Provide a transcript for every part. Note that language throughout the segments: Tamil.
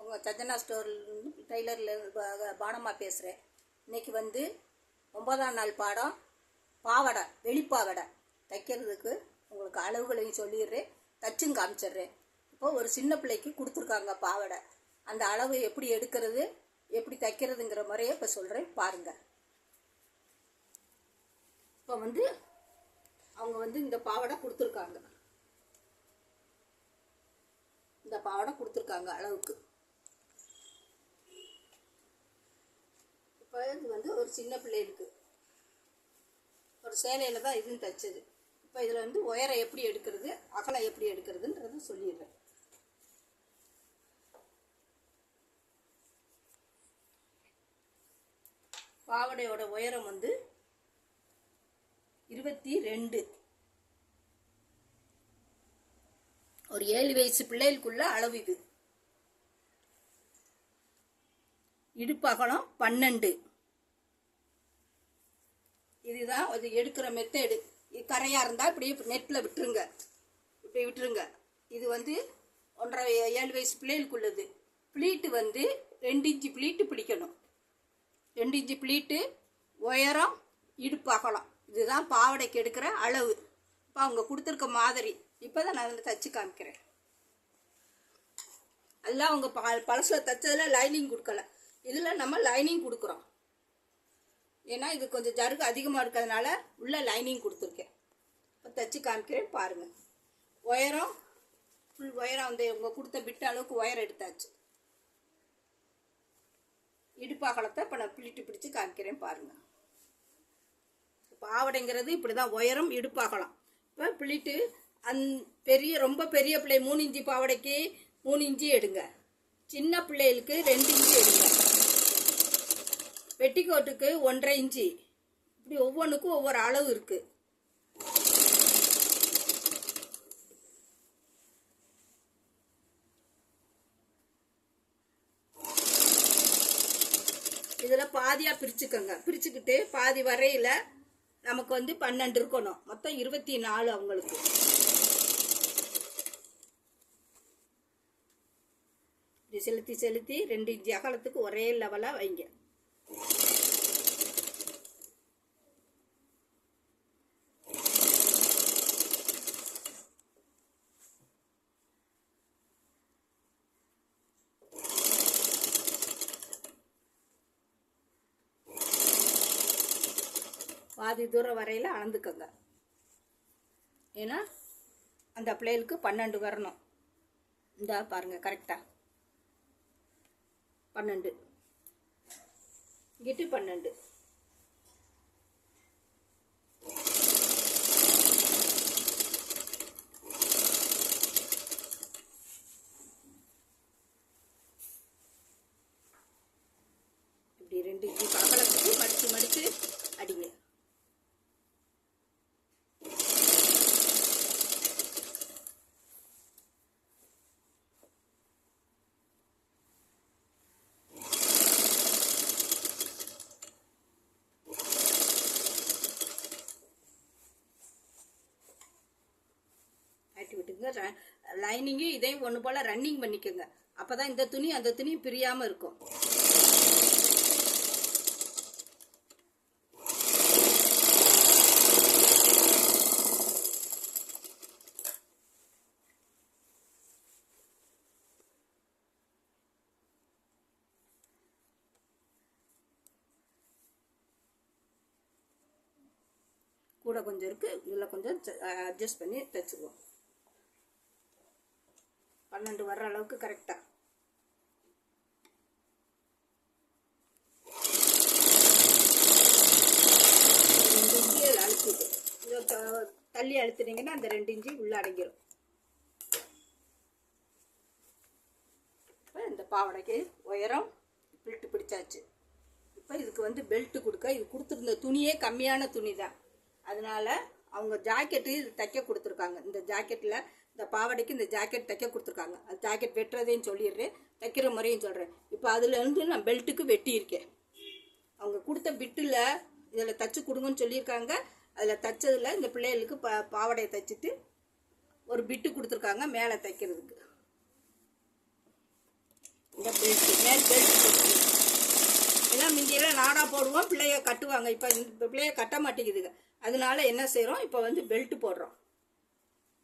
உங்கள் சஜனா ஸ்டோர் டெய்லரில் பானம்மா பேசுகிறேன். இன்றைக்கி வந்து 9ஆம் நாள் பாடம் பாவாடை, வெளிப்பாவாடை தைக்கிறதுக்கு உங்களுக்கு அளவுகளையும் சொல்லிடுறேன், தச்சும் காமிச்சிட்றேன். இப்போ ஒரு சின்ன பிள்ளைக்கு கொடுத்துருக்காங்க பாவாடை. அந்த அளவு எப்படி எடுக்கிறது, எப்படி தைக்கிறதுங்கிற முறையை இப்போ சொல்கிறேன் பாருங்கள். இப்போ வந்து அவங்க வந்து இந்த பாவாடை கொடுத்துருக்காங்க, இந்த பாவாடை கொடுத்துருக்காங்க அளவுக்கு. இப்போ இது வந்து ஒரு சின்ன பிள்ளைகளுக்கு ஒரு சேலையில் தான் இதுன்னு தைச்சது. இப்போ இதில் வந்து உயரம் எப்படி எடுக்கிறது, அகலம் எப்படி எடுக்கிறதுன்றதை சொல்லிடுறேன். பாவாடையோட உயரம் வந்து 22. ஒரு 7 வயசு பிள்ளைகளுக்குள்ள அளவு இது. இடுப்பு அகலம் 12. இதுதான் அது எடுக்கிற மெத்தேடு. கரையாக இருந்தால் இப்படி நெட்டில் விட்டுருங்க, இப்படி விட்டுருங்க. இது வந்து 7 வயசு பிள்ளைகளுக்குள்ளது. ப்ளீட்டு வந்து 2 இன்ச்சு ப்ளீட்டு பிடிக்கணும். 2 இன்ச்சு ப்ளீட்டு, உயரம், இடுப்பு அகலம். இதுதான் பாவாடைக்கு எடுக்கிற அளவு. இப்போ அவங்க கொடுத்துருக்க மாதிரி இப்போ தான் நான் அதில் தச்சு காமிக்கிறேன். அதெல்லாம் அவங்க பழசில் தைச்சதில் லைனிங் கொடுக்கல, இதில் நம்ம லைனிங் கொடுக்குறோம். ஏன்னா இது கொஞ்சம் ஜருகு அதிகமாக இருக்கிறதுனால உள்ள லைனிங் கொடுத்துருக்கேன். இப்போ தைச்சு காமிக்கிறேன் பாருங்கள். உயரம், ஃபுல் உயரம் வந்து இவங்க கொடுத்த பிட்ட அளவுக்கு உயரம் எடுத்தாச்சு. இடுப்பு அகலத்தை இப்போ நான் பிளிட்டு பிடிச்சி காமிக்கிறேன் பாருங்கள். பாவாடைங்கிறது இப்படி தான் உயரம், இடுப்பு அகலம். இப்போ பிளிட்டு பெரிய ரொம்ப பெரிய பிள்ளை 3 இன்ச்சு பாவாடைக்கு 3 இன்ச்சு எடுங்க. சின்ன பிள்ளைகளுக்கு 2 இன்ச்சு எடுங்க. பெட்டிக்கோட்டுக்கு 1.5 இன்ச்சு. இப்படி ஒவ்வொன்றுக்கும் ஒவ்வொரு அளவு இருக்குது. இதில் பாதியாக பிரிச்சுக்கோங்க. பிரிச்சுக்கிட்டு பாதி வரையில் நமக்கு வந்து 12 இருக்கணும். மொத்தம் 24 அவங்களுக்கு. இப்படி செலுத்தி செலுத்தி 2 இன்ச்சு அகலத்துக்கு ஒரே லெவலாக வைங்க. பாதி தூரம் வரையில் அளந்துக்கங்க. ஏன்னா அந்த பிள்ளைகளுக்கு 12 வரணும். இந்த பாருங்கள், கரெக்டாக 12, இங்கிட்டு 12. இப்படி 2 இன்ச்சு அகலத்துக்கு மடித்து மடித்து அடிங்க. விட்டுங்க. லைனிங்கும் இதையும் ஒன்று போல் ரன்னிங் பண்ணிக்கோங்க. அப்போ தான் இந்த துணி அந்த துணி பிரியாமல் இருக்கும். கூட கொஞ்சம் இருக்குது, இதில் கொஞ்சம் அட்ஜஸ்ட் பண்ணி தைச்சுக்குவோம். 12 வர்ற அளவுக்கு கரெக்டாக. அழுத்திட்டு தள்ளி அழுத்துனீங்கன்னா அந்த 2 இன்ச்சு உள்ள அடங்கிடும். இப்போ இந்த பாவாடைக்கு உயரம் பிளிட்டு பிடிச்சாச்சு. இப்போ இதுக்கு வந்து பெல்ட்டு கொடுக்க, இது கொடுத்துருந்த துணியே கம்மியான துணி தான். அதனால அவங்க ஜாக்கெட்டு தைக்க கொடுத்துருக்காங்க. இந்த ஜாக்கெட்டில், இந்த பாவாடைக்கு இந்த ஜாக்கெட் தைக்க கொடுத்துருக்காங்க. அது ஜாக்கெட் வெட்டுறதையும் சொல்லிடுறேன், தைக்கிற முறையும் சொல்கிறேன். இப்போ அதுலேருந்து நான் பெல்ட்டுக்கு வெட்டியிருக்கேன். அவங்க கொடுத்த பிட்டில் இதில் தைச்சி கொடுங்கன்னு சொல்லியிருக்காங்க. அதில் தைச்சதில் இந்த பிள்ளைகளுக்கு பாவாடையை தைச்சிட்டு ஒரு பிட்டு கொடுத்துருக்காங்க மேலே தைக்கிறதுக்கு. இந்த பெல்ட்டு மேல் பெல்ட் போட்டு எல்லாம் முந்தியெல்லாம் நாடாக போடுவோம், பிள்ளைய கட்டுவாங்க. இப்போ இந்த பிள்ளைய கட்ட மாட்டேங்குதுங்க. அதனால என்ன செய்கிறோம், இப்போ வந்து பெல்ட்டு போடுறோம்.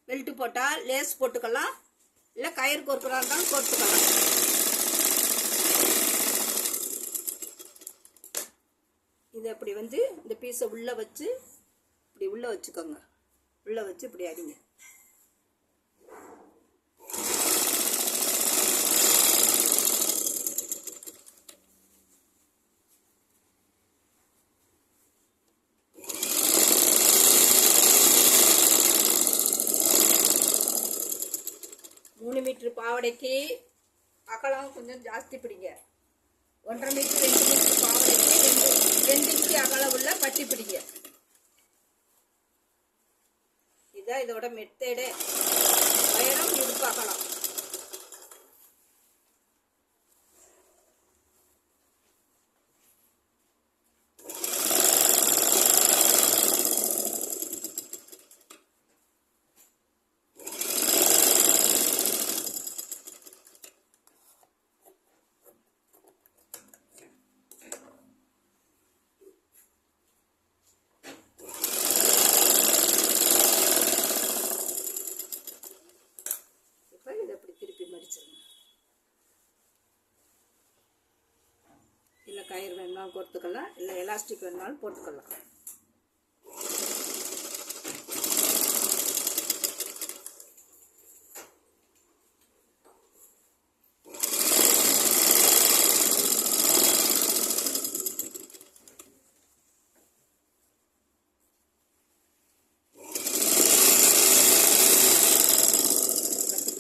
பெல்ட்டு போட்டால் லேஸ் போட்டுக்கலாம், இல்லை கயிறு கோர்க்குறா இருந்தாலும் கோர்த்துக்கலாம். இது அப்படி வந்து இந்த பீஸை உள்ளே வச்சு இப்படி உள்ளே வச்சுக்கோங்க. உள்ளே வச்சு இப்படி அடிங்க. மீட்டர் பாவடைக்கு அகலம் கொஞ்சம் ஜாஸ்தி பிடிங்க. 1.5 மீட்டர் 2 மீட்டர் பாவடைக்கு 2 இன்ச்சு அகலம் உள்ள பட்டி பிடிங்க. இதுதான் இதோட மெத்தேடு. உயரம் இடுப்பு அகலம். இல்லை கயிறு வேணுனாலும் கோர்த்துக்கலாம், இல்லை எலாஸ்டிக் வேணுனாலும் போட்டுக்கலாம்.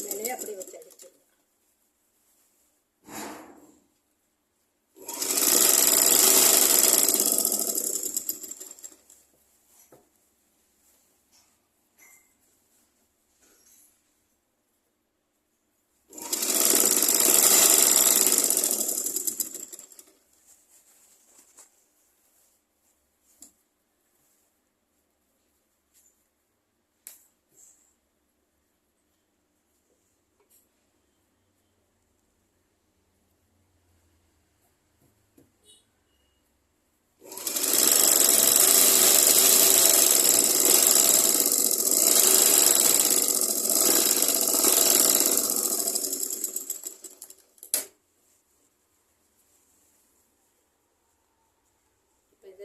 மேலேயே அப்படி வச்சு அடிச்சிடலாம்.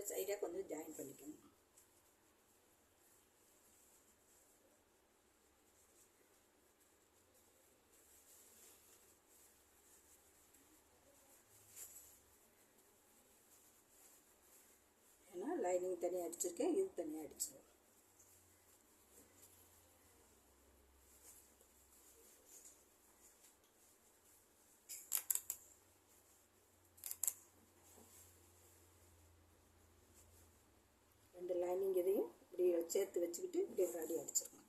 சைடாக கொஞ்சம் ஜாயின் பண்ணிக்கணும். ஏன்னா லைனிங் தனியாக அடிச்சிருக்கேன், இது தனியாக அடிச்சிருக்கேன். லைனிங் இதையும் இப்படி சேர்த்து வச்சுக்கிட்டு இப்படி ரெடி அடிச்சிடணும்.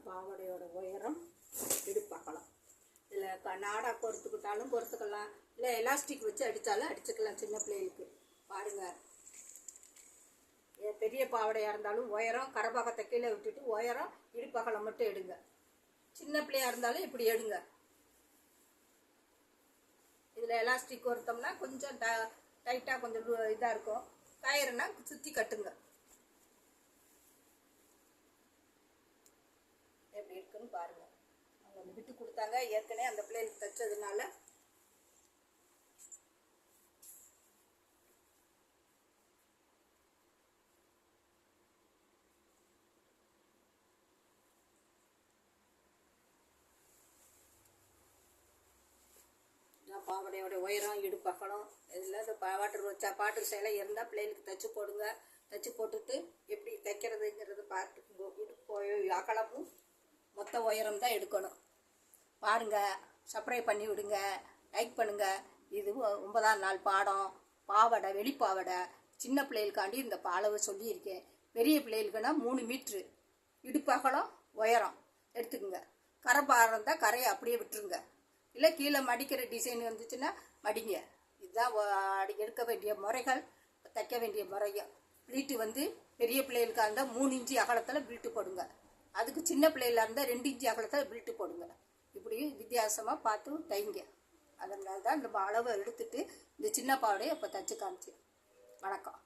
பாவாடையோட உயரம் இடுப்பாக்கலாம். இதில் நாடா பொறுத்துக்கிட்டாலும் பொறுத்துக்கலாம், இல்லை எலாஸ்டிக் வச்சு அடித்தாலும் அடிச்சுக்கலாம். சின்ன பிள்ளைகளுக்கு பாருங்கள், பெரிய பாவாடையாக இருந்தாலும் உயரம் கரபாக்கத்தை கீழே விட்டுட்டு உயரம் இடுப்பகலம் மட்டும் எடுங்க. சின்ன பிள்ளையாக இருந்தாலும் இப்படி எடுங்க. இதில் எலாஸ்டிக் கொடுத்தோம்னா கொஞ்சம் டைட்டாக கொஞ்சம் இதாக இருக்கும். கயிறுனா சுற்றி கட்டுங்க. எப்படி இருக்குன்னு பாருங்க. அவங்க விட்டு கொடுத்தாங்க, ஏற்கனவே அந்த பிள்ளைகளுக்கு தைச்சதுனால பாவாடையோட உயரம் இடுப்பகலம். இதில் இந்த பாட்டு சேலை இருந்தால் பிள்ளைகளுக்கு தைச்சி போடுங்க. தைச்சி போட்டுட்டு எப்படி தைக்கிறதுங்கிறது பார்த்துக்குங்க. இடுப்பு அகலமும் மொத்த உயரம் தான் எடுக்கணும். பாருங்கள், சப்ஸ்கிரைப் பண்ணி விடுங்க, லைக் பண்ணுங்கள். இது இது 9ஆம் நாள் பாடம், பாவாடை, வெளிப்பாவாடை. சின்ன பிள்ளைகளுக்காண்டி இந்த அளவு சொல்லியிருக்கேன். பெரிய பிள்ளைகளுக்குன்னா 3 மீட்ரு இடுப்பு அகலம் உயரம் எடுத்துக்கோங்க. கரை பாரம் இருந்தால் கரையை அப்படியே விட்டுருங்க. இல்லை கீழே மடிக்கிற டிசைன் வந்துச்சுன்னா மடிங்க. இதுதான் எடுக்க வேண்டிய முறைகள், தைக்க வேண்டிய முறைகள். ப்ளீட்டு வந்து பெரிய பிள்ளைகளுக்காக இருந்தால் 3 இன்ச்சு அகலத்தில் ப்ளீட்டு போடுங்க. அதுக்கு சின்ன பிள்ளைகளாக இருந்தால் 2 இன்ச்சு அகலத்தில் ப்ளீட்டு போடுங்க. இப்படி வித்தியாசமாக பார்த்து தைங்க. அதனால தான் இந்த அளவை எடுத்துட்டு இந்த சின்ன பாவடையை இப்போ தைச்சு காமிச்சு. வணக்கம்.